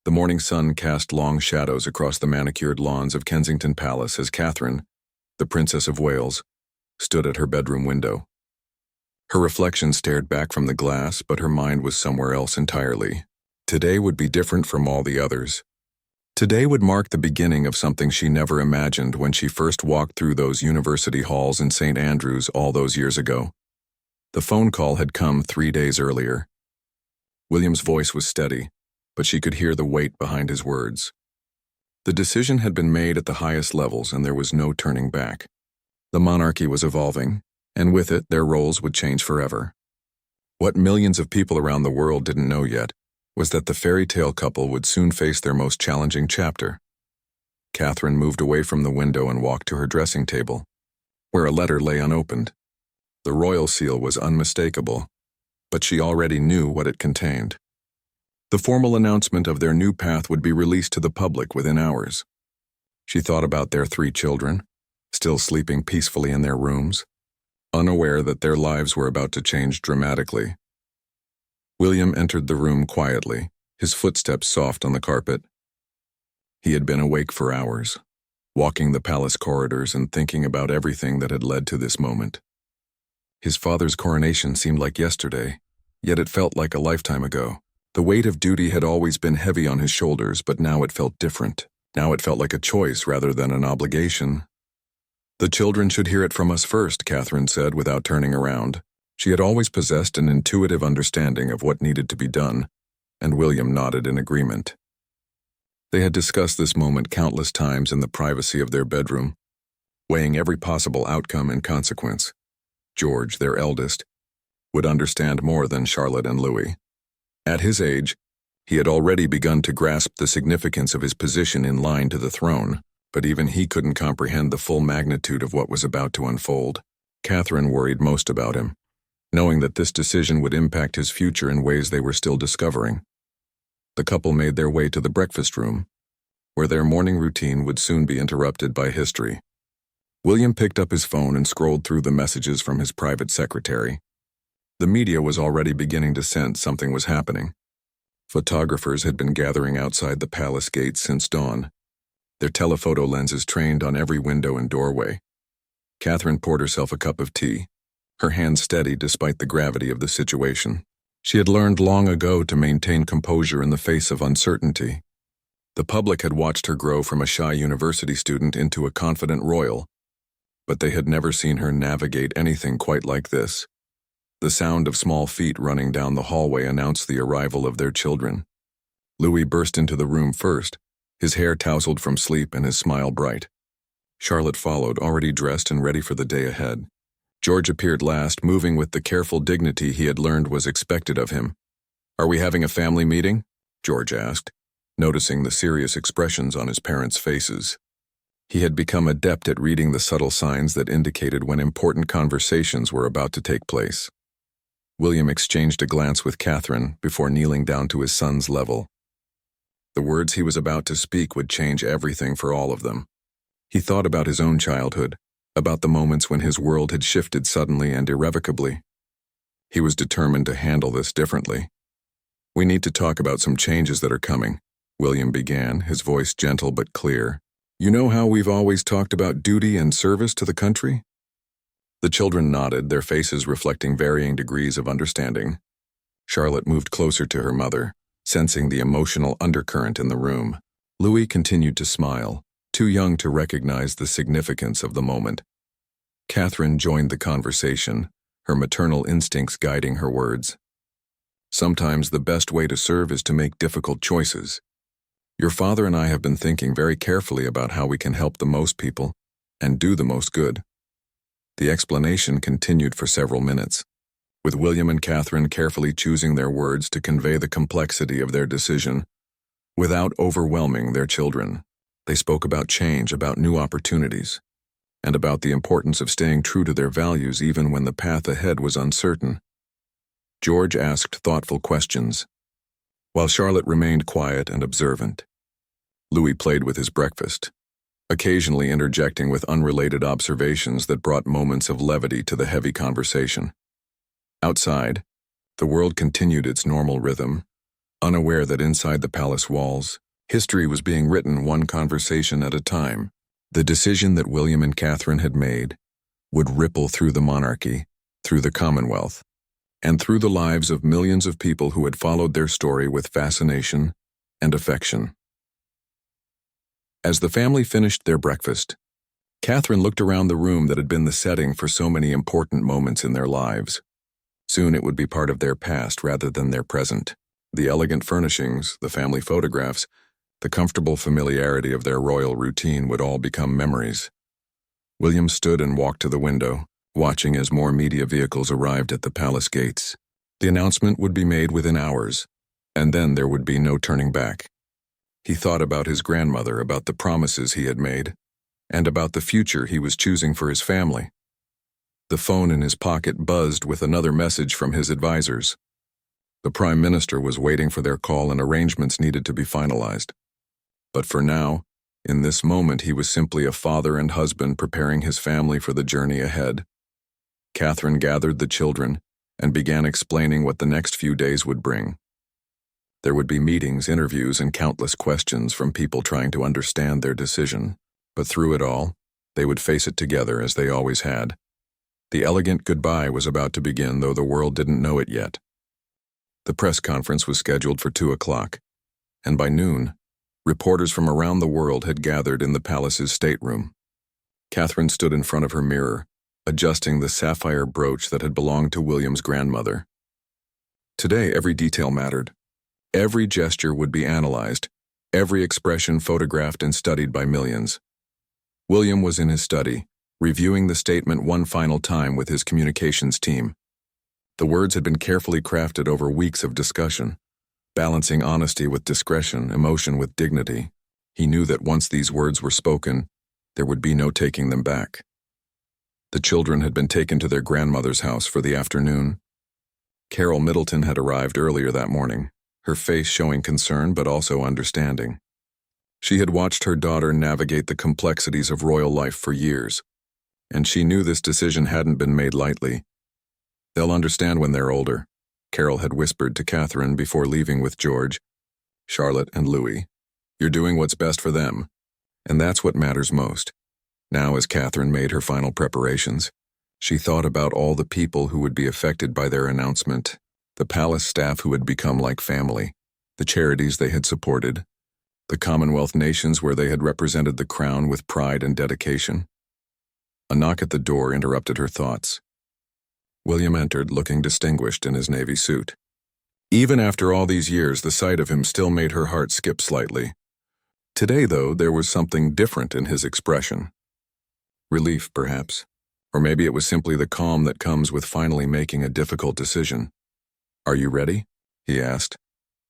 The morning sun cast long shadows across the manicured lawns of Kensington Palace as Catherine, the Princess of Wales, stood at her bedroom window. Her reflection stared back from the glass, but her mind was somewhere else entirely. Today would be different from all the others. Today would mark the beginning of something she never imagined when she first walked through those university halls in St. Andrews all those years ago. The phone call had come 3 days earlier. William's voice was steady, but she could hear the weight behind his words. The decision had been made at the highest levels, and there was no turning back. The monarchy was evolving, and with it, their roles would change forever. What millions of people around the world didn't know yet was that the fairy tale couple would soon face their most challenging chapter. Catherine moved away from the window and walked to her dressing table, where a letter lay unopened. The royal seal was unmistakable, but she already knew what it contained. The formal announcement of their new path would be released to the public within hours. She thought about their 3 children, still sleeping peacefully in their rooms, unaware that their lives were about to change dramatically. William entered the room quietly, his footsteps soft on the carpet. He had been awake for hours, walking the palace corridors and thinking about everything that had led to this moment. His father's coronation seemed like yesterday, yet it felt like a lifetime ago. The weight of duty had always been heavy on his shoulders, but now it felt different. Now it felt like a choice rather than an obligation. "The children should hear it from us first," Catherine said without turning around. She had always possessed an intuitive understanding of what needed to be done, and William nodded in agreement. They had discussed this moment countless times in the privacy of their bedroom, weighing every possible outcome and consequence. George, their eldest, would understand more than Charlotte and Louis. At his age, he had already begun to grasp the significance of his position in line to the throne, but even he couldn't comprehend the full magnitude of what was about to unfold. Catherine worried most about him, knowing that this decision would impact his future in ways they were still discovering. The couple made their way to the breakfast room, where their morning routine would soon be interrupted by history. William picked up his phone and scrolled through the messages from his private secretary. The media was already beginning to sense something was happening. Photographers had been gathering outside the palace gates since dawn, their telephoto lenses trained on every window and doorway. Catherine poured herself a cup of tea, her hands steady despite the gravity of the situation. She had learned long ago to maintain composure in the face of uncertainty. The public had watched her grow from a shy university student into a confident royal, but they had never seen her navigate anything quite like this. The sound of small feet running down the hallway announced the arrival of their children. Louis burst into the room first, his hair tousled from sleep and his smile bright. Charlotte followed, already dressed and ready for the day ahead. George appeared last, moving with the careful dignity he had learned was expected of him. "Are we having a family meeting?" George asked, noticing the serious expressions on his parents' faces. He had become adept at reading the subtle signs that indicated when important conversations were about to take place. William exchanged a glance with Catherine before kneeling down to his son's level. The words he was about to speak would change everything for all of them. He thought about his own childhood, about the moments when his world had shifted suddenly and irrevocably. He was determined to handle this differently. "We need to talk about some changes that are coming," William began, his voice gentle but clear. "You know how we've always talked about duty and service to the country?" The children nodded, their faces reflecting varying degrees of understanding. Charlotte moved closer to her mother, sensing the emotional undercurrent in the room. Louis continued to smile, too young to recognize the significance of the moment. Catherine joined the conversation, her maternal instincts guiding her words. "Sometimes the best way to serve is to make difficult choices. Your father and I have been thinking very carefully about how we can help the most people and do the most good." The explanation continued for several minutes, with William and Catherine carefully choosing their words to convey the complexity of their decision without overwhelming their children. They spoke about change, about new opportunities, and about the importance of staying true to their values even when the path ahead was uncertain. George asked thoughtful questions, while Charlotte remained quiet and observant. Louis played with his breakfast, occasionally interjecting with unrelated observations that brought moments of levity to the heavy conversation. Outside, the world continued its normal rhythm, unaware that inside the palace walls, history was being written one conversation at a time. The decision that William and Catherine had made would ripple through the monarchy, through the Commonwealth, and through the lives of millions of people who had followed their story with fascination and affection. As the family finished their breakfast, Catherine looked around the room that had been the setting for so many important moments in their lives. Soon it would be part of their past rather than their present. The elegant furnishings, the family photographs, the comfortable familiarity of their royal routine would all become memories. William stood and walked to the window, watching as more media vehicles arrived at the palace gates. The announcement would be made within hours, and then there would be no turning back. He thought about his grandmother, about the promises he had made, and about the future he was choosing for his family. The phone in his pocket buzzed with another message from his advisors. The Prime Minister was waiting for their call and arrangements needed to be finalized. But for now, in this moment, he was simply a father and husband preparing his family for the journey ahead. Catherine gathered the children and began explaining what the next few days would bring. There would be meetings, interviews, and countless questions from people trying to understand their decision. But through it all, they would face it together as they always had. The elegant goodbye was about to begin, though the world didn't know it yet. The press conference was scheduled for 2 o'clock, and by noon, reporters from around the world had gathered in the palace's stateroom. Catherine stood in front of her mirror, adjusting the sapphire brooch that had belonged to William's grandmother. Today, every detail mattered. Every gesture would be analyzed, every expression photographed and studied by millions. William was in his study, reviewing the statement one final time with his communications team. The words had been carefully crafted over weeks of discussion, balancing honesty with discretion, emotion with dignity. He knew that once these words were spoken, there would be no taking them back. The children had been taken to their grandmother's house for the afternoon. Carol Middleton had arrived earlier that morning, her face showing concern but also understanding. She had watched her daughter navigate the complexities of royal life for years, and she knew this decision hadn't been made lightly. "They'll understand when they're older," Carol had whispered to Catherine before leaving with George, Charlotte, and Louis. "You're doing what's best for them, and that's what matters most." Now, as Catherine made her final preparations, she thought about all the people who would be affected by their announcement, the palace staff who had become like family, the charities they had supported, the Commonwealth nations where they had represented the crown with pride and dedication. A knock at the door interrupted her thoughts. William entered, looking distinguished in his navy suit. Even after all these years, the sight of him still made her heart skip slightly. Today, though, there was something different in his expression. Relief, perhaps. Or maybe it was simply the calm that comes with finally making a difficult decision. "Are you ready?" he asked,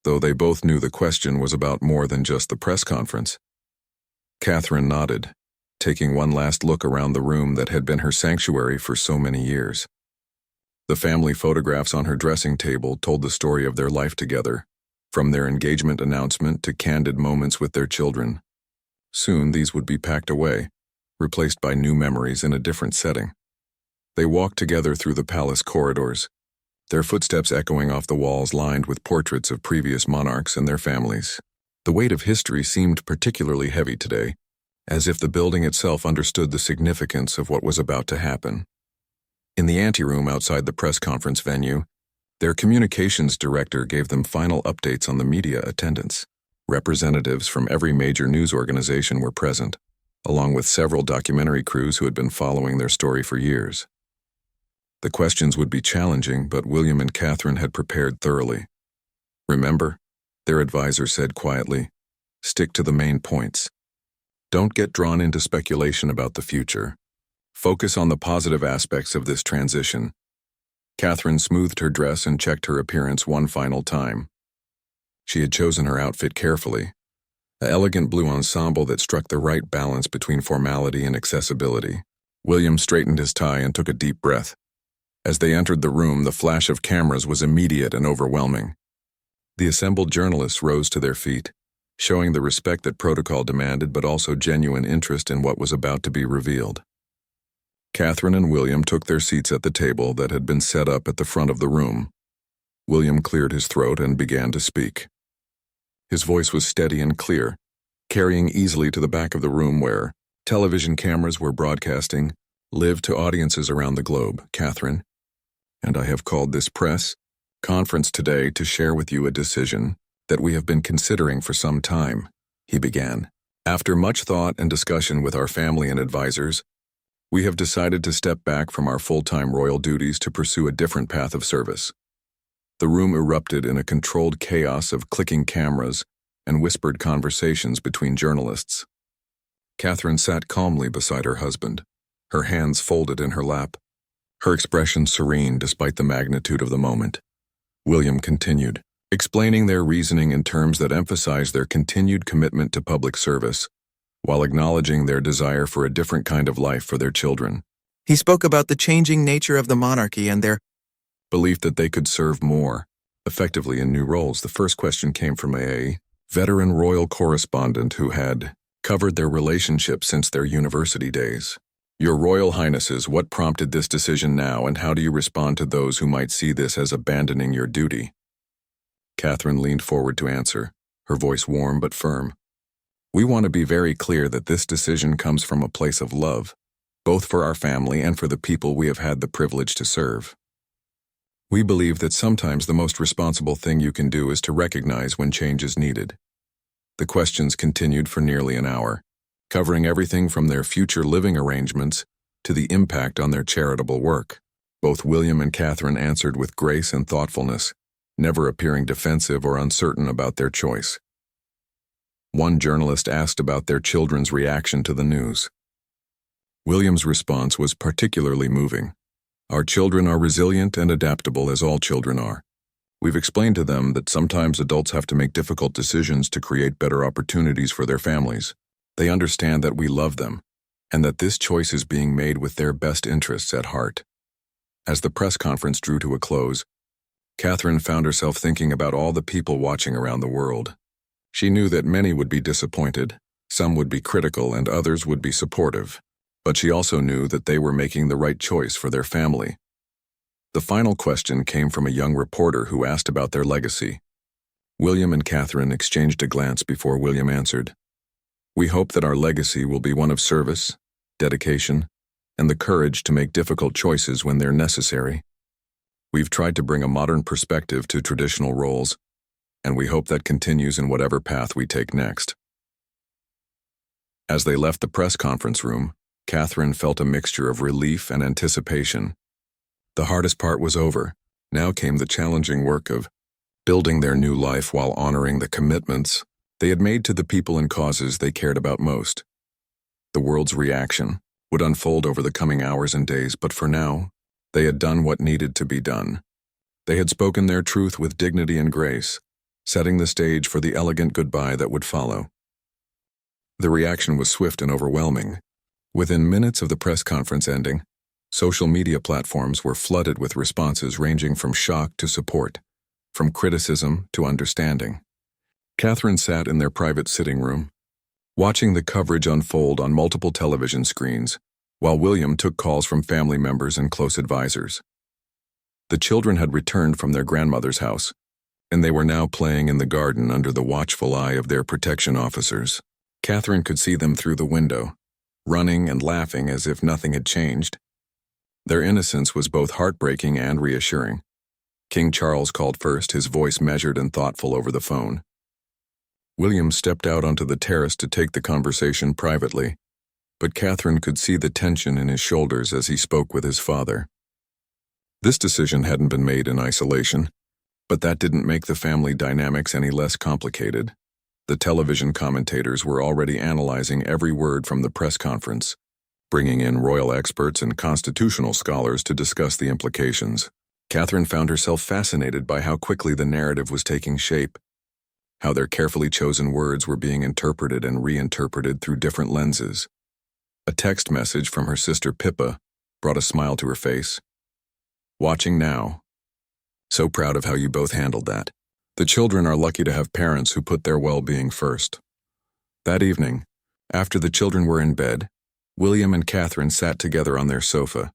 though they both knew the question was about more than just the press conference. Catherine nodded, taking one last look around the room that had been her sanctuary for so many years. The family photographs on her dressing table told the story of their life together, from their engagement announcement to candid moments with their children. Soon these would be packed away, replaced by new memories in a different setting. They walked together through the palace corridors, their footsteps echoing off the walls lined with portraits of previous monarchs and their families. The weight of history seemed particularly heavy today, as if the building itself understood the significance of what was about to happen. In the anteroom outside the press conference venue, their communications director gave them final updates on the media attendance. Representatives from every major news organization were present, along with several documentary crews who had been following their story for years. The questions would be challenging, but William and Catherine had prepared thoroughly. "Remember," their advisor said quietly, "stick to the main points. Don't get drawn into speculation about the future. Focus on the positive aspects of this transition." Catherine smoothed her dress and checked her appearance one final time. She had chosen her outfit carefully, an elegant blue ensemble that struck the right balance between formality and accessibility. William straightened his tie and took a deep breath. As they entered the room, the flash of cameras was immediate and overwhelming. The assembled journalists rose to their feet, showing the respect that protocol demanded but also genuine interest in what was about to be revealed. Catherine and William took their seats at the table that had been set up at the front of the room. William cleared his throat and began to speak. His voice was steady and clear, carrying easily to the back of the room where television cameras were broadcasting live to audiences around the globe. Catherine, and I have called this press conference today to share with you a decision that we have been considering for some time, he began. After much thought and discussion with our family and advisors, we have decided to step back from our full-time royal duties to pursue a different path of service. The room erupted in a controlled chaos of clicking cameras and whispered conversations between journalists. Catherine sat calmly beside her husband, her hands folded in her lap, her expression serene despite the magnitude of the moment. William continued, explaining their reasoning in terms that emphasized their continued commitment to public service, while acknowledging their desire for a different kind of life for their children. He spoke about the changing nature of the monarchy and their belief that they could serve more effectively in new roles. The first question came from a veteran royal correspondent who had covered their relationship since their university days. Your Royal Highnesses, what prompted this decision now, and how do you respond to those who might see this as abandoning your duty? Catherine leaned forward to answer, her voice warm but firm. We want to be very clear that this decision comes from a place of love, both for our family and for the people we have had the privilege to serve. We believe that sometimes the most responsible thing you can do is to recognize when change is needed. The questions continued for nearly an hour, covering everything from their future living arrangements to the impact on their charitable work. Both William and Catherine answered with grace and thoughtfulness, never appearing defensive or uncertain about their choice. One journalist asked about their children's reaction to the news. William's response was particularly moving. Our children are resilient and adaptable as all children are. We've explained to them that sometimes adults have to make difficult decisions to create better opportunities for their families. They understand that we love them, and that this choice is being made with their best interests at heart. As the press conference drew to a close, Catherine found herself thinking about all the people watching around the world. She knew that many would be disappointed, some would be critical, and others would be supportive. But she also knew that they were making the right choice for their family. The final question came from a young reporter who asked about their legacy. William and Catherine exchanged a glance before William answered. We hope that our legacy will be one of service, dedication, and the courage to make difficult choices when they're necessary. We've tried to bring a modern perspective to traditional roles, and we hope that continues in whatever path we take next. As they left the press conference room, Catherine felt a mixture of relief and anticipation. The hardest part was over. Now came the challenging work of building their new life while honoring the commitments they had made to the people and causes they cared about most. The world's reaction would unfold over the coming hours and days, but for now, they had done what needed to be done. They had spoken their truth with dignity and grace, setting the stage for the elegant goodbye that would follow. The reaction was swift and overwhelming. Within minutes of the press conference ending, social media platforms were flooded with responses ranging from shock to support, from criticism to understanding. Catherine sat in their private sitting room, watching the coverage unfold on multiple television screens, while William took calls from family members and close advisors. The children had returned from their grandmother's house, and they were now playing in the garden under the watchful eye of their protection officers. Catherine could see them through the window, running and laughing as if nothing had changed. Their innocence was both heartbreaking and reassuring. King Charles called first, his voice measured and thoughtful over the phone. William stepped out onto the terrace to take the conversation privately, but Catherine could see the tension in his shoulders as he spoke with his father. This decision hadn't been made in isolation, but that didn't make the family dynamics any less complicated. The television commentators were already analyzing every word from the press conference, bringing in royal experts and constitutional scholars to discuss the implications. Catherine found herself fascinated by how quickly the narrative was taking shape, how their carefully chosen words were being interpreted and reinterpreted through different lenses. A text message from her sister Pippa brought a smile to her face. Watching now. So proud of how you both handled that. The children are lucky to have parents who put their well-being first. That evening, after the children were in bed, William and Catherine sat together on their sofa,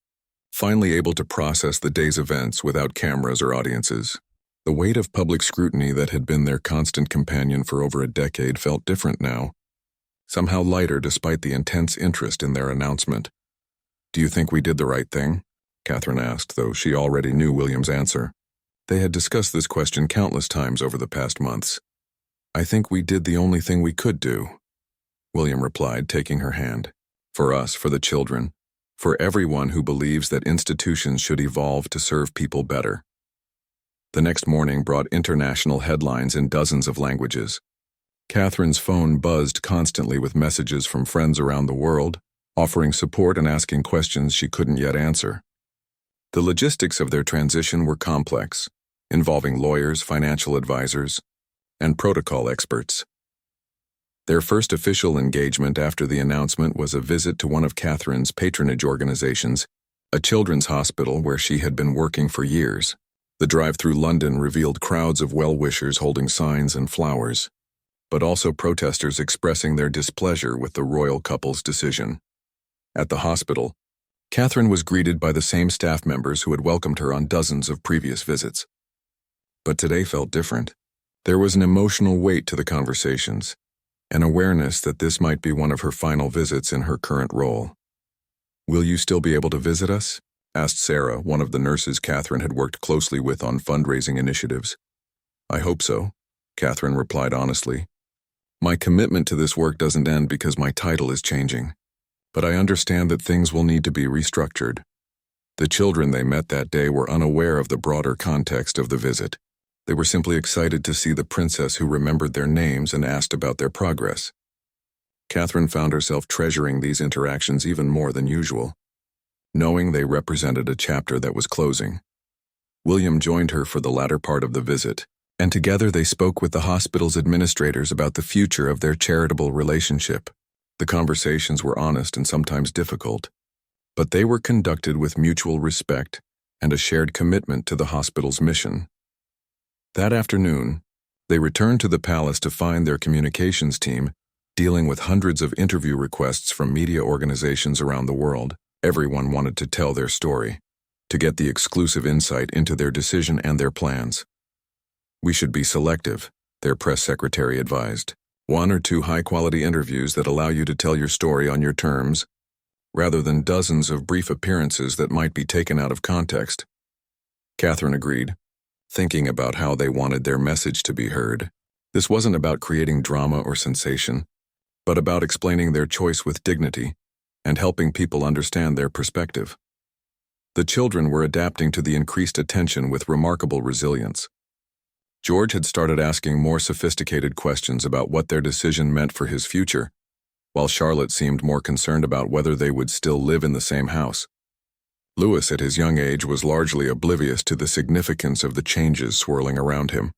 finally able to process the day's events without cameras or audiences. The weight of public scrutiny that had been their constant companion for over a decade felt different now, somehow lighter despite the intense interest in their announcement. "Do you think we did the right thing?" Catherine asked, though she already knew William's answer. They had discussed this question countless times over the past months. "I think we did the only thing we could do," William replied, taking her hand. "For us, for the children, for everyone who believes that institutions should evolve to serve people better." The next morning brought international headlines in dozens of languages. Catherine's phone buzzed constantly with messages from friends around the world, offering support and asking questions she couldn't yet answer. The logistics of their transition were complex, involving lawyers, financial advisors, and protocol experts. Their first official engagement after the announcement was a visit to one of Catherine's patronage organizations, a children's hospital where she had been working for years. The drive through London revealed crowds of well-wishers holding signs and flowers, but also protesters expressing their displeasure with the royal couple's decision. At the hospital, Catherine was greeted by the same staff members who had welcomed her on dozens of previous visits. But today felt different. There was an emotional weight to the conversations, an awareness that this might be one of her final visits in her current role. "Will you still be able to visit us?" asked Sarah, one of the nurses Catherine had worked closely with on fundraising initiatives. "I hope so," Catherine replied honestly. "My commitment to this work doesn't end because my title is changing, but I understand that things will need to be restructured." The children they met that day were unaware of the broader context of the visit. They were simply excited to see the princess who remembered their names and asked about their progress. Catherine found herself treasuring these interactions even more than usual, knowing they represented a chapter that was closing. William joined her for the latter part of the visit, and together they spoke with the hospital's administrators about the future of their charitable relationship. The conversations were honest and sometimes difficult, but they were conducted with mutual respect and a shared commitment to the hospital's mission. That afternoon, they returned to the palace to find their communications team dealing with hundreds of interview requests from media organizations around the world. Everyone wanted to tell their story, to get the exclusive insight into their decision and their plans. "We should be selective," their press secretary advised. "1 or 2 high-quality interviews that allow you to tell your story on your terms, rather than dozens of brief appearances that might be taken out of context." Catherine agreed, thinking about how they wanted their message to be heard. This wasn't about creating drama or sensation, but about explaining their choice with dignity and helping people understand their perspective. The children were adapting to the increased attention with remarkable resilience. George had started asking more sophisticated questions about what their decision meant for his future, while Charlotte seemed more concerned about whether they would still live in the same house. Louis, at his young age, was largely oblivious to the significance of the changes swirling around him.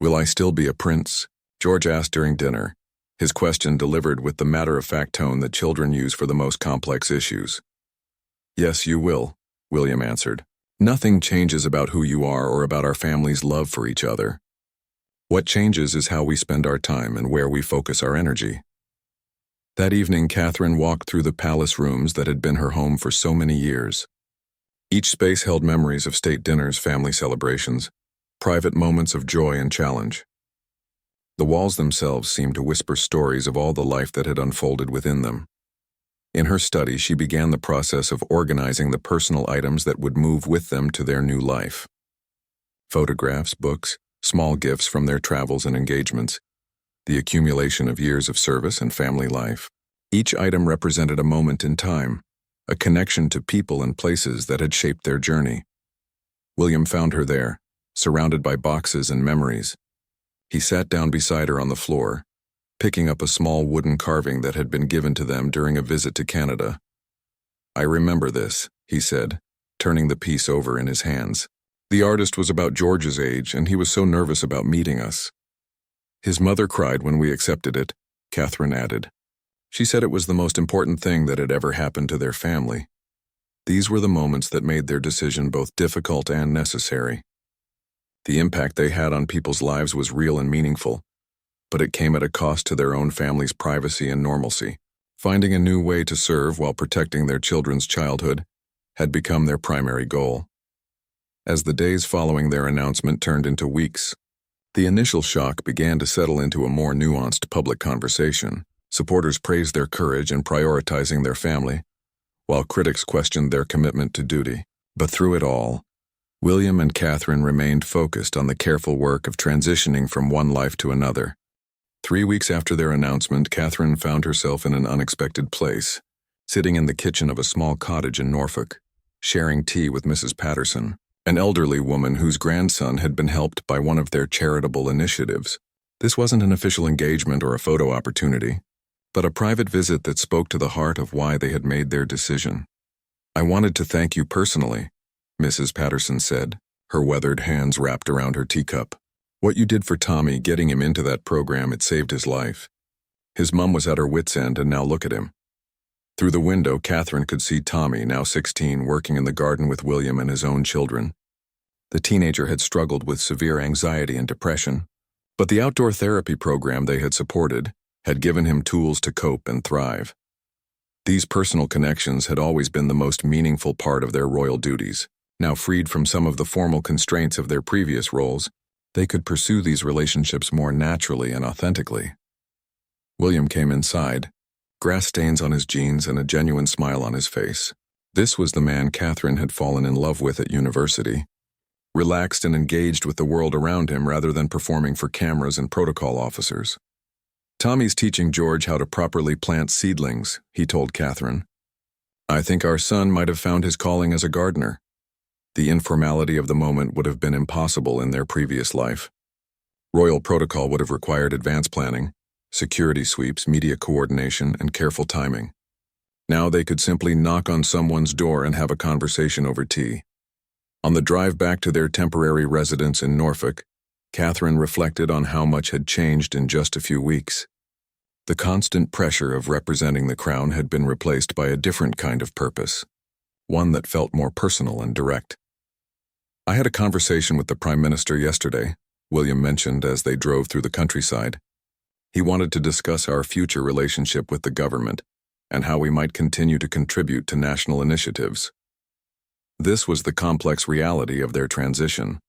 "Will I still be a prince?" George asked during dinner, his question delivered with the matter-of-fact tone that children use for the most complex issues. "Yes, you will," William answered. "Nothing changes about who you are or about our family's love for each other. What changes is how we spend our time and where we focus our energy." That evening, Catherine walked through the palace rooms that had been her home for so many years. Each space held memories of state dinners, family celebrations, private moments of joy and challenge. The walls themselves seemed to whisper stories of all the life that had unfolded within them. In her study, she began the process of organizing the personal items that would move with them to their new life. Photographs, books, small gifts from their travels and engagements, the accumulation of years of service and family life. Each item represented a moment in time, a connection to people and places that had shaped their journey. William found her there, surrounded by boxes and memories. He sat down beside her on the floor, picking up a small wooden carving that had been given to them during a visit to Canada. "I remember this," he said, turning the piece over in his hands. "The artist was about George's age, and he was so nervous about meeting us. His mother cried when we accepted it," Catherine added. "She said it was the most important thing that had ever happened to their family." These were the moments that made their decision both difficult and necessary. The impact they had on people's lives was real and meaningful, but it came at a cost to their own family's privacy and normalcy. Finding a new way to serve while protecting their children's childhood had become their primary goal. As the days following their announcement turned into weeks, the initial shock began to settle into a more nuanced public conversation. Supporters praised their courage in prioritizing their family, while critics questioned their commitment to duty. But through it all, William and Catherine remained focused on the careful work of transitioning from one life to another. 3 weeks after their announcement, Catherine found herself in an unexpected place, sitting in the kitchen of a small cottage in Norfolk, sharing tea with Mrs. Patterson, an elderly woman whose grandson had been helped by one of their charitable initiatives. This wasn't an official engagement or a photo opportunity, but a private visit that spoke to the heart of why they had made their decision. "I wanted to thank you personally," Mrs. Patterson said, her weathered hands wrapped around her teacup. "What you did for Tommy, getting him into that program, it saved his life. His mom was at her wit's end, and now look at him." Through the window, Catherine could see Tommy, now 16, working in the garden with William and his own children. The teenager had struggled with severe anxiety and depression, but the outdoor therapy program they had supported had given him tools to cope and thrive. These personal connections had always been the most meaningful part of their royal duties. Now freed from some of the formal constraints of their previous roles, they could pursue these relationships more naturally and authentically. William came inside, grass stains on his jeans and a genuine smile on his face. This was the man Catherine had fallen in love with at university, relaxed and engaged with the world around him rather than performing for cameras and protocol officers. "Tommy's teaching George how to properly plant seedlings," he told Catherine. "I think our son might have found his calling as a gardener." The informality of the moment would have been impossible in their previous life. Royal protocol would have required advanced planning, security sweeps, media coordination, and careful timing. Now they could simply knock on someone's door and have a conversation over tea. On the drive back to their temporary residence in Norfolk, Catherine reflected on how much had changed in just a few weeks. The constant pressure of representing the crown had been replaced by a different kind of purpose, one that felt more personal and direct. "I had a conversation with the Prime Minister yesterday," William mentioned as they drove through the countryside. "He wanted to discuss our future relationship with the government and how we might continue to contribute to national initiatives." This was the complex reality of their transition.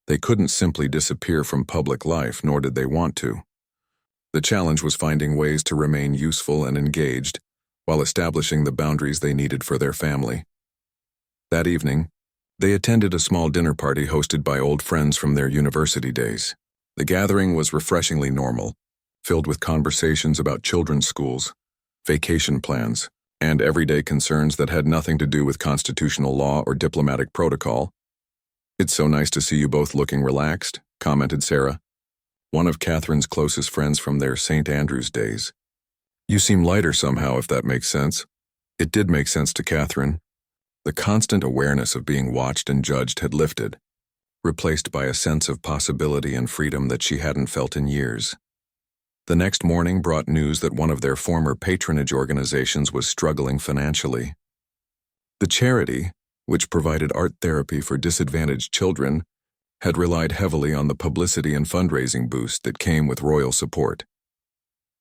They couldn't simply disappear from public life, nor did they want to. The challenge was finding ways to remain useful and engaged while establishing the boundaries they needed for their family. That evening, they attended a small dinner party hosted by old friends from their university days. The gathering was refreshingly normal, filled with conversations about children's schools, vacation plans, and everyday concerns that had nothing to do with constitutional law or diplomatic protocol. "It's so nice to see you both looking relaxed," commented Sarah, one of Catherine's closest friends from their St. Andrew's days. "You seem lighter somehow, if that makes sense." It did make sense to Catherine. The constant awareness of being watched and judged had lifted, replaced by a sense of possibility and freedom that she hadn't felt in years. The next morning brought news that one of their former patronage organizations was struggling financially. The charity, which provided art therapy for disadvantaged children, had relied heavily on the publicity and fundraising boost that came with royal support.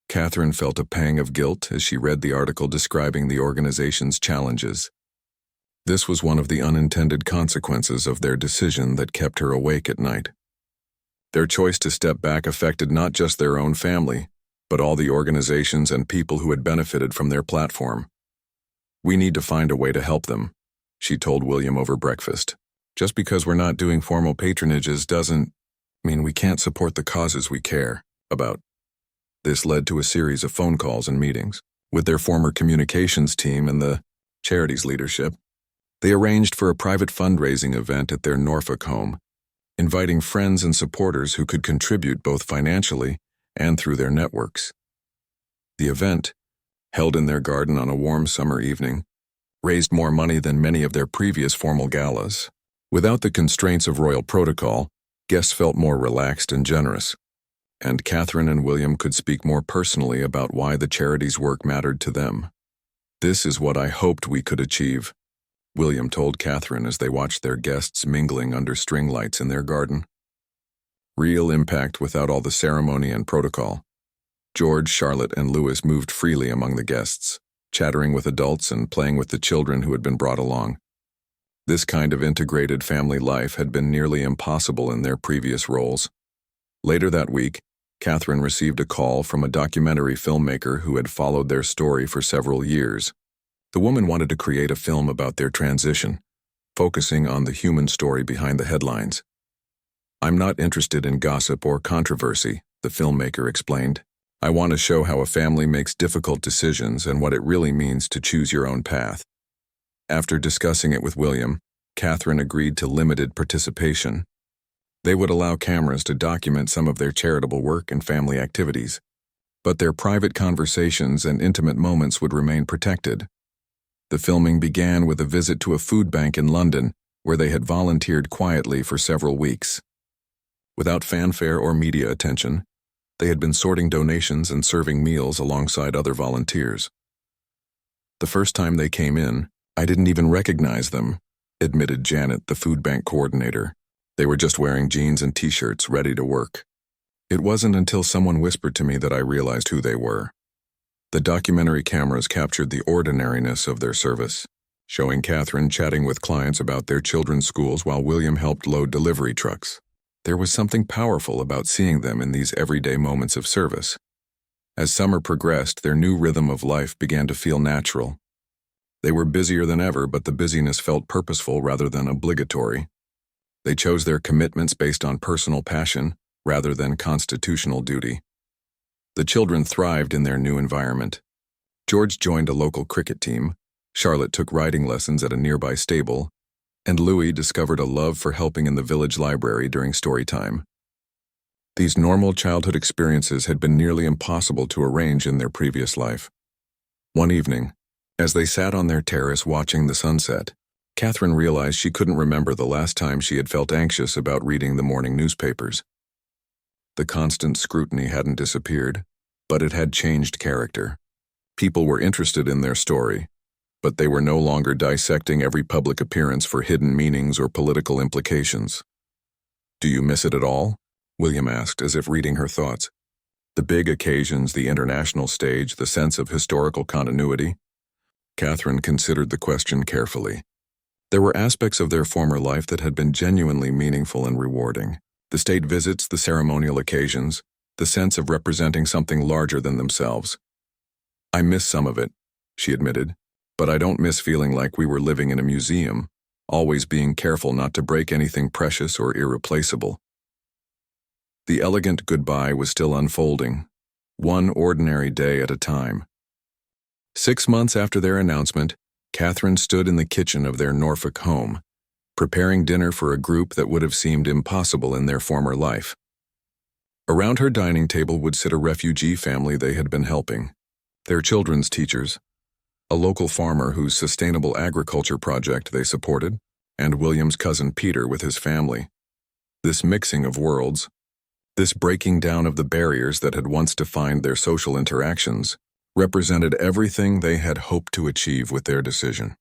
Catherine felt a pang of guilt as she read the article describing the organization's challenges. This was one of the unintended consequences of their decision that kept her awake at night. Their choice to step back affected not just their own family, but all the organizations and people who had benefited from their platform. "We need to find a way to help them," she told William over breakfast. "Just because we're not doing formal patronages doesn't mean we can't support the causes we care about." This led to a series of phone calls and meetings with their former communications team and the charity's leadership. They arranged for a private fundraising event at their Norfolk home, inviting friends and supporters who could contribute both financially and through their networks. The event, held in their garden on a warm summer evening, raised more money than many of their previous formal galas. Without the constraints of royal protocol, guests felt more relaxed and generous, and Catherine and William could speak more personally about why the charity's work mattered to them. "This is what I hoped we could achieve," William told Catherine as they watched their guests mingling under string lights in their garden. Real impact without all the ceremony and protocol. George, Charlotte, and Louis moved freely among the guests, chattering with adults and playing with the children who had been brought along. This kind of integrated family life had been nearly impossible in their previous roles. Later that week, Catherine received a call from a documentary filmmaker who had followed their story for several years. The woman wanted to create a film about their transition, focusing on the human story behind the headlines. "I'm not interested in gossip or controversy," the filmmaker explained. "I want to show how a family makes difficult decisions and what it really means to choose your own path." After discussing it with William, Catherine agreed to limited participation. They would allow cameras to document some of their charitable work and family activities, but their private conversations and intimate moments would remain protected. The filming began with a visit to a food bank in London, where they had volunteered quietly for several weeks. Without fanfare or media attention, they had been sorting donations and serving meals alongside other volunteers. "The first time they came in, I didn't even recognize them," admitted Janet, the food bank coordinator. "They were just wearing jeans and t-shirts, ready to work. It wasn't until someone whispered to me that I realized who they were." The documentary cameras captured the ordinariness of their service, showing Catherine chatting with clients about their children's schools while William helped load delivery trucks. There was something powerful about seeing them in these everyday moments of service. As summer progressed, their new rhythm of life began to feel natural. They were busier than ever, but the busyness felt purposeful rather than obligatory. They chose their commitments based on personal passion rather than constitutional duty. The children thrived in their new environment. George joined a local cricket team, Charlotte took riding lessons at a nearby stable, and Louis discovered a love for helping in the village library during story time. These normal childhood experiences had been nearly impossible to arrange in their previous life. One evening, as they sat on their terrace watching the sunset, Catherine realized she couldn't remember the last time she had felt anxious about reading the morning newspapers. The constant scrutiny hadn't disappeared, but it had changed character. People were interested in their story, but they were no longer dissecting every public appearance for hidden meanings or political implications. "Do you miss it at all?" William asked, as if reading her thoughts. "The big occasions, the international stage, the sense of historical continuity?" Catherine considered the question carefully. There were aspects of their former life that had been genuinely meaningful and rewarding. The state visits, the ceremonial occasions, the sense of representing something larger than themselves. "I miss some of it," she admitted, "but I don't miss feeling like we were living in a museum, always being careful not to break anything precious or irreplaceable." The elegant goodbye was still unfolding, one ordinary day at a time. 6 months after their announcement, Catherine stood in the kitchen of their Norfolk home, preparing dinner for a group that would have seemed impossible in their former life. Around her dining table would sit a refugee family they had been helping, their children's teachers, a local farmer whose sustainable agriculture project they supported, and William's cousin Peter with his family. This mixing of worlds, this breaking down of the barriers that had once defined their social interactions, represented everything they had hoped to achieve with their decision.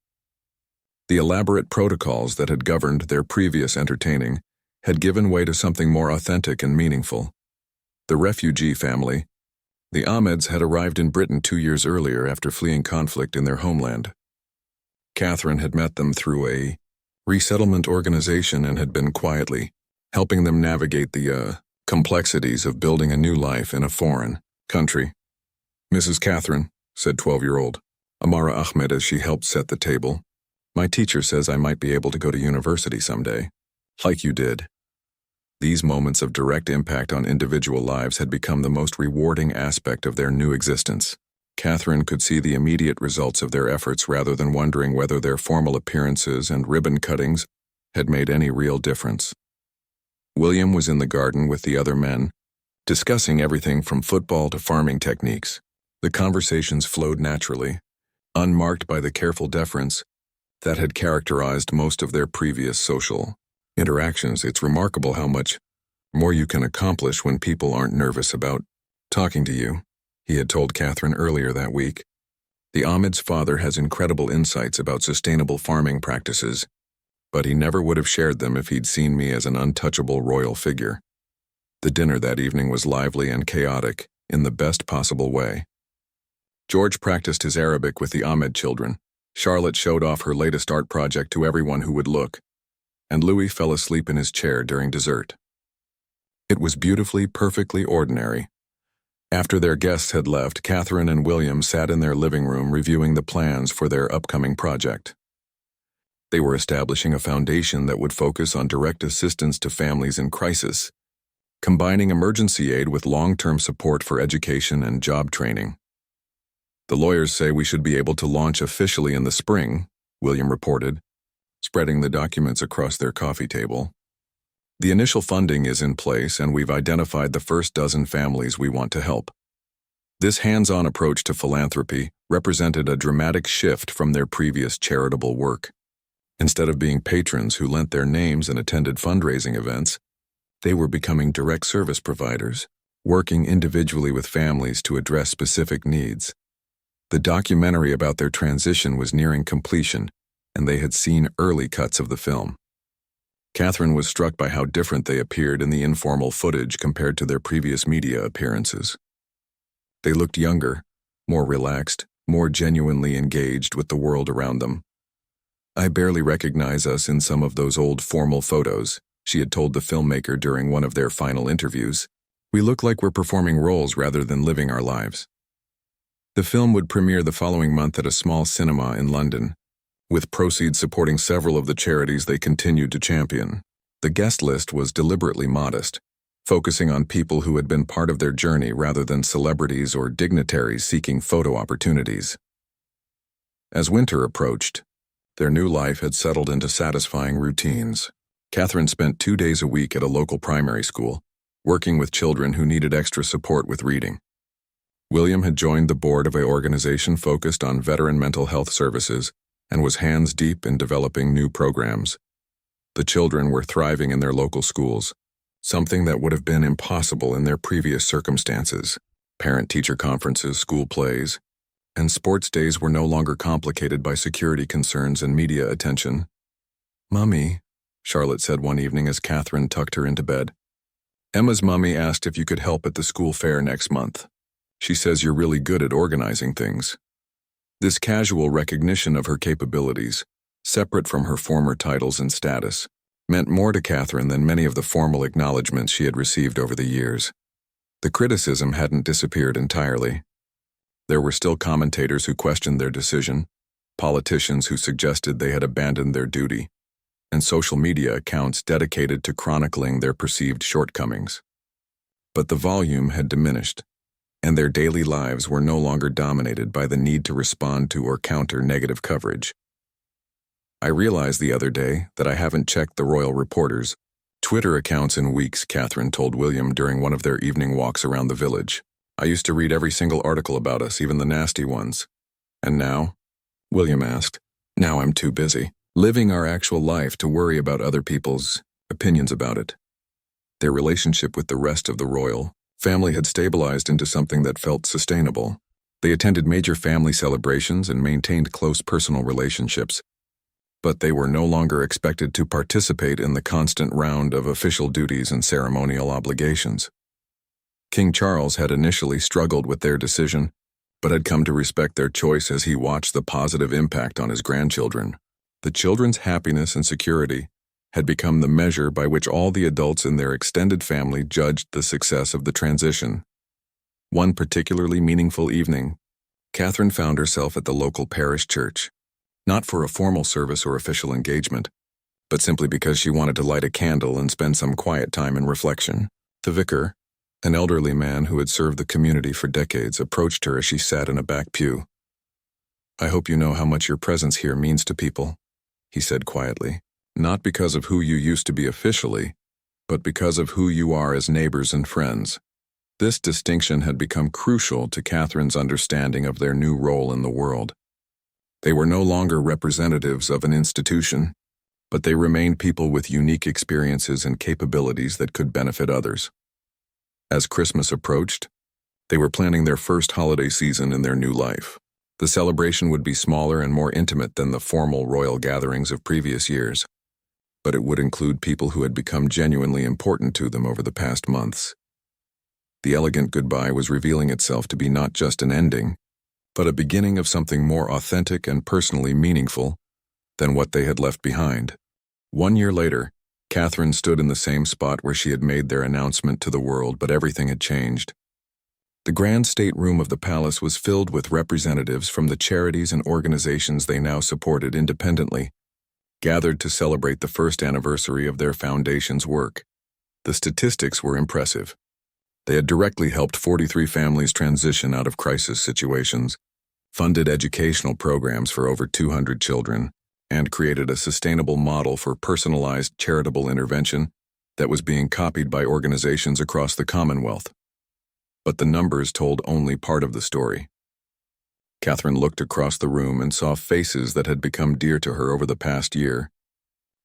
The elaborate protocols that had governed their previous entertaining had given way to something more authentic and meaningful. The refugee family, the Ahmeds, had arrived in Britain 2 years earlier after fleeing conflict in their homeland. Catherine had met them through a resettlement organization and had been quietly helping them navigate the complexities of building a new life in a foreign country. "Mrs. Catherine," said 12-year-old Amara Ahmed as she helped set the table, "my teacher says I might be able to go to university someday, like you did." These moments of direct impact on individual lives had become the most rewarding aspect of their new existence. Catherine could see the immediate results of their efforts rather than wondering whether their formal appearances and ribbon cuttings had made any real difference. William was in the garden with the other men, discussing everything from football to farming techniques. The conversations flowed naturally, unmarked by the careful deference that had characterized most of their previous social interactions. "It's remarkable how much more you can accomplish when people aren't nervous about talking to you," he had told Catherine earlier that week. "The Ahmed's father has incredible insights about sustainable farming practices, but he never would have shared them if he'd seen me as an untouchable royal figure." The dinner that evening was lively and chaotic in the best possible way. George practiced his Arabic with the Ahmed children, Charlotte showed off her latest art project to everyone who would look, and Louis fell asleep in his chair during dessert. It was beautifully, perfectly ordinary. After their guests had left, Catherine and William sat in their living room reviewing the plans for their upcoming project. They were establishing a foundation that would focus on direct assistance to families in crisis, combining emergency aid with long-term support for education and job training. The lawyers say we should be able to launch officially in the spring, William reported, spreading the documents across their coffee table. The initial funding is in place, and we've identified the first dozen families we want to help. This hands-on approach to philanthropy represented a dramatic shift from their previous charitable work. Instead of being patrons who lent their names and attended fundraising events, they were becoming direct service providers, working individually with families to address specific needs. The documentary about their transition was nearing completion, and they had seen early cuts of the film. Catherine was struck by how different they appeared in the informal footage compared to their previous media appearances. They looked younger, more relaxed, more genuinely engaged with the world around them. "I barely recognize us in some of those old formal photos," she had told the filmmaker during one of their final interviews. "We look like we're performing roles rather than living our lives." The film would premiere the following month at a small cinema in London, with proceeds supporting several of the charities they continued to champion. The guest list was deliberately modest, focusing on people who had been part of their journey rather than celebrities or dignitaries seeking photo opportunities. As winter approached, their new life had settled into satisfying routines. Catherine spent 2 days a week at a local primary school, working with children who needed extra support with reading. William had joined the board of an organization focused on veteran mental health services and was hands deep in developing new programs. The children were thriving in their local schools, something that would have been impossible in their previous circumstances. Parent-teacher conferences, school plays, and sports days were no longer complicated by security concerns and media attention. "Mummy," Charlotte said one evening as Catherine tucked her into bed, "Emma's mummy asked if you could help at the school fair next month. She says you're really good at organizing things." This casual recognition of her capabilities, separate from her former titles and status, meant more to Catherine than many of the formal acknowledgments she had received over the years. The criticism hadn't disappeared entirely. There were still commentators who questioned their decision, politicians who suggested they had abandoned their duty, and social media accounts dedicated to chronicling their perceived shortcomings. But the volume had diminished, and their daily lives were no longer dominated by the need to respond to or counter negative coverage. "I realized the other day that I haven't checked the Royal Reporters' Twitter accounts in weeks," Catherine told William during one of their evening walks around the village. "I used to read every single article about us, even the nasty ones. And now?" William asked. "Now I'm too busy, living our actual life to worry about other people's opinions about it." Their relationship with the rest of the royal family had stabilized into something that felt sustainable. They attended major family celebrations and maintained close personal relationships, but they were no longer expected to participate in the constant round of official duties and ceremonial obligations. King Charles had initially struggled with their decision, but had come to respect their choice as he watched the positive impact on his grandchildren. The children's happiness and security had become the measure by which all the adults in their extended family judged the success of the transition. One particularly meaningful evening, Catherine found herself at the local parish church, not for a formal service or official engagement, but simply because she wanted to light a candle and spend some quiet time in reflection. The vicar, an elderly man who had served the community for decades, approached her as she sat in a back pew. "I hope you know how much your presence here means to people," he said quietly. "Not because of who you used to be officially, but because of who you are as neighbors and friends." This distinction had become crucial to Catherine's understanding of their new role in the world. They were no longer representatives of an institution, but they remained people with unique experiences and capabilities that could benefit others. As Christmas approached, they were planning their first holiday season in their new life. The celebration would be smaller and more intimate than the formal royal gatherings of previous years, but it would include people who had become genuinely important to them over the past months. The elegant goodbye was revealing itself to be not just an ending, but a beginning of something more authentic and personally meaningful than what they had left behind. 1 year later, Catherine stood in the same spot where she had made their announcement to the world, but everything had changed. The grand stateroom of the palace was filled with representatives from the charities and organizations they now supported independently, gathered to celebrate the first anniversary of their foundation's work. The statistics were impressive. They had directly helped 43 families transition out of crisis situations, funded educational programs for over 200 children, and created a sustainable model for personalized charitable intervention that was being copied by organizations across the Commonwealth. But the numbers told only part of the story. Catherine looked across the room and saw faces that had become dear to her over the past year.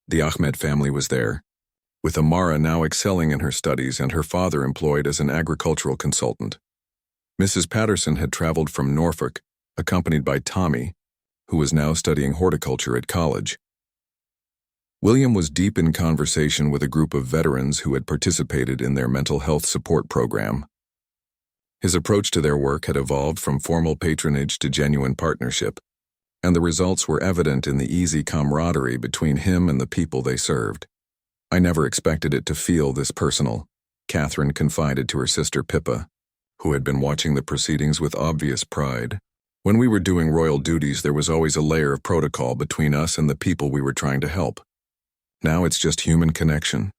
The Ahmed family was there, with Amara now excelling in her studies and her father employed as an agricultural consultant. Mrs. Patterson had traveled from Norfolk, accompanied by Tommy, who was now studying horticulture at college. William was deep in conversation with a group of veterans who had participated in their mental health support program. His approach to their work had evolved from formal patronage to genuine partnership, and the results were evident in the easy camaraderie between him and the people they served. "I never expected it to feel this personal," Catherine confided to her sister Pippa, who had been watching the proceedings with obvious pride. "When we were doing royal duties, there was always a layer of protocol between us and the people we were trying to help. Now it's just human connection."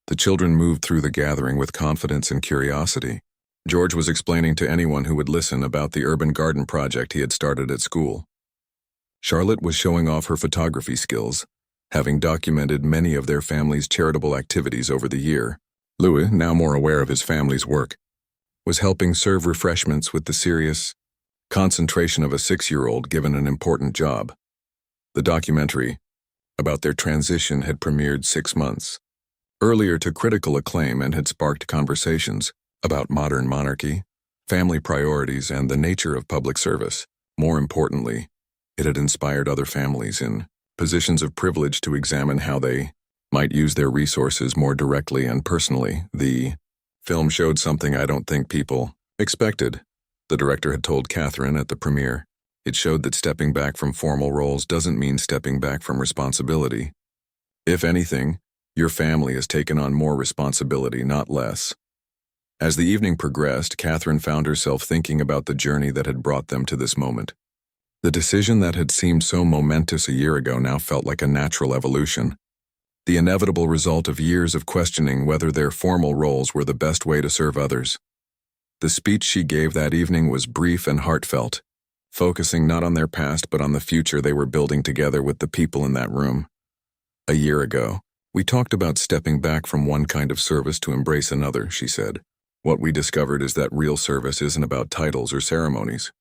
The children moved through the gathering with confidence and curiosity. George was explaining to anyone who would listen about the urban garden project he had started at school. Charlotte was showing off her photography skills, having documented many of their family's charitable activities over the year. Louis, now more aware of his family's work, was helping serve refreshments with the serious concentration of a 6-year-old given an important job. The documentary about their transition had premiered 6 months earlier to critical acclaim and had sparked conversations about modern monarchy, family priorities, and the nature of public service. More importantly, it had inspired other families in positions of privilege to examine how they might use their resources more directly and personally. "The film showed something I don't think people expected," the director had told Catherine at the premiere. "It showed that stepping back from formal roles doesn't mean stepping back from responsibility. If anything, your family has taken on more responsibility, not less." As the evening progressed, Catherine found herself thinking about the journey that had brought them to this moment. The decision that had seemed so momentous a year ago now felt like a natural evolution, the inevitable result of years of questioning whether their formal roles were the best way to serve others. The speech she gave that evening was brief and heartfelt, focusing not on their past but on the future they were building together with the people in that room. "A year ago, we talked about stepping back from one kind of service to embrace another," she said. "What we discovered is that real service isn't about titles or ceremonies.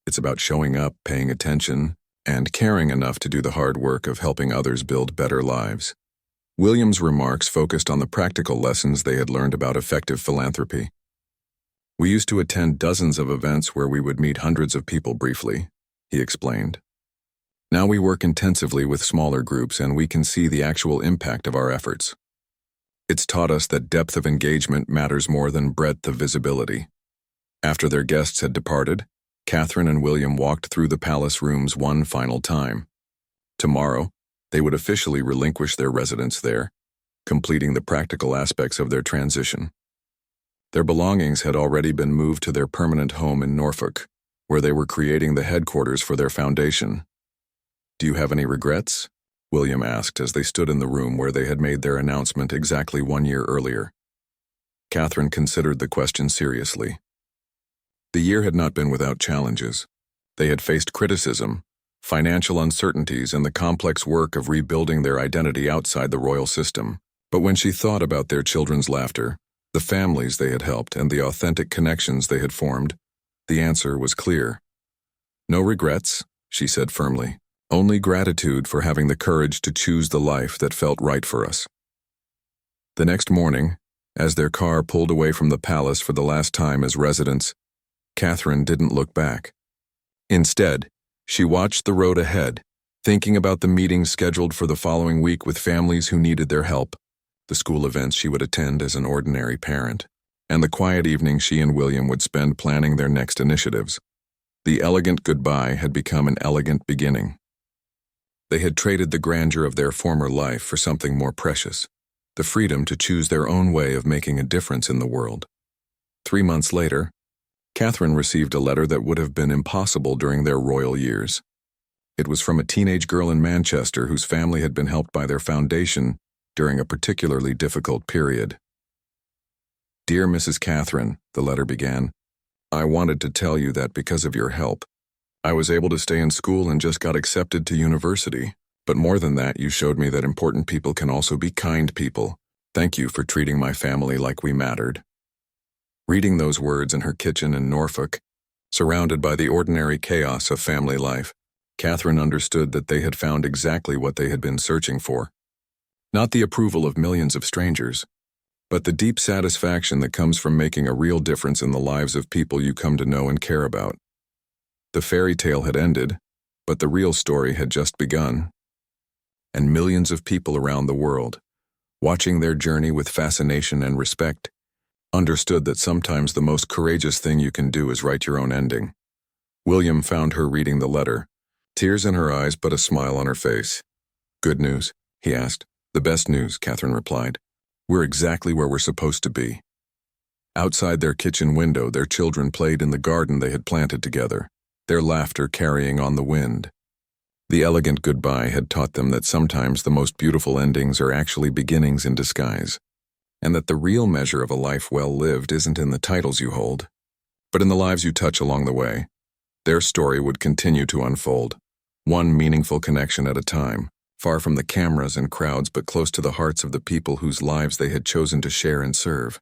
It's about showing up, paying attention, and caring enough to do the hard work of helping others build better lives." William's remarks focused on the practical lessons they had learned about effective philanthropy. "We used to attend dozens of events where we would meet hundreds of people briefly," he explained. "Now we work intensively with smaller groups and we can see the actual impact of our efforts. It's taught us that depth of engagement matters more than breadth of visibility." After their guests had departed, Catherine and William walked through the palace rooms one final time. Tomorrow, they would officially relinquish their residence there, completing the practical aspects of their transition. Their belongings had already been moved to their permanent home in Norfolk, where they were creating the headquarters for their foundation. "Do you have any regrets?" William asked as they stood in the room where they had made their announcement exactly 1 year earlier. Catherine considered the question seriously. The year had not been without challenges. They had faced criticism, financial uncertainties, and the complex work of rebuilding their identity outside the royal system. But when she thought about their children's laughter, the families they had helped, and the authentic connections they had formed, the answer was clear. "No regrets," she said firmly. "Only gratitude for having the courage to choose the life that felt right for us." The next morning, as their car pulled away from the palace for the last time as residents, Catherine didn't look back. Instead, she watched the road ahead, thinking about the meetings scheduled for the following week with families who needed their help, the school events she would attend as an ordinary parent, and the quiet evening she and William would spend planning their next initiatives. The elegant goodbye had become an elegant beginning. They had traded the grandeur of their former life for something more precious, the freedom to choose their own way of making a difference in the world. 3 months later, Catherine received a letter that would have been impossible during their royal years. It was from a teenage girl in Manchester whose family had been helped by their foundation during a particularly difficult period. "Dear Mrs. Catherine," the letter began, "I wanted to tell you that because of your help, I was able to stay in school and just got accepted to university. But more than that, you showed me that important people can also be kind people. Thank you for treating my family like we mattered." Reading those words in her kitchen in Norfolk, surrounded by the ordinary chaos of family life, Catherine understood that they had found exactly what they had been searching for. Not the approval of millions of strangers, but the deep satisfaction that comes from making a real difference in the lives of people you come to know and care about. The fairy tale had ended, but the real story had just begun. And millions of people around the world, watching their journey with fascination and respect, understood that sometimes the most courageous thing you can do is write your own ending. William found her reading the letter, tears in her eyes but a smile on her face. "Good news?" he asked. "The best news," Catherine replied. "We're exactly where we're supposed to be." Outside their kitchen window, their children played in the garden they had planted together, their laughter carrying on the wind. The elegant goodbye had taught them that sometimes the most beautiful endings are actually beginnings in disguise, and that the real measure of a life well lived isn't in the titles you hold, but in the lives you touch along the way. Their story would continue to unfold, one meaningful connection at a time, far from the cameras and crowds but close to the hearts of the people whose lives they had chosen to share and serve.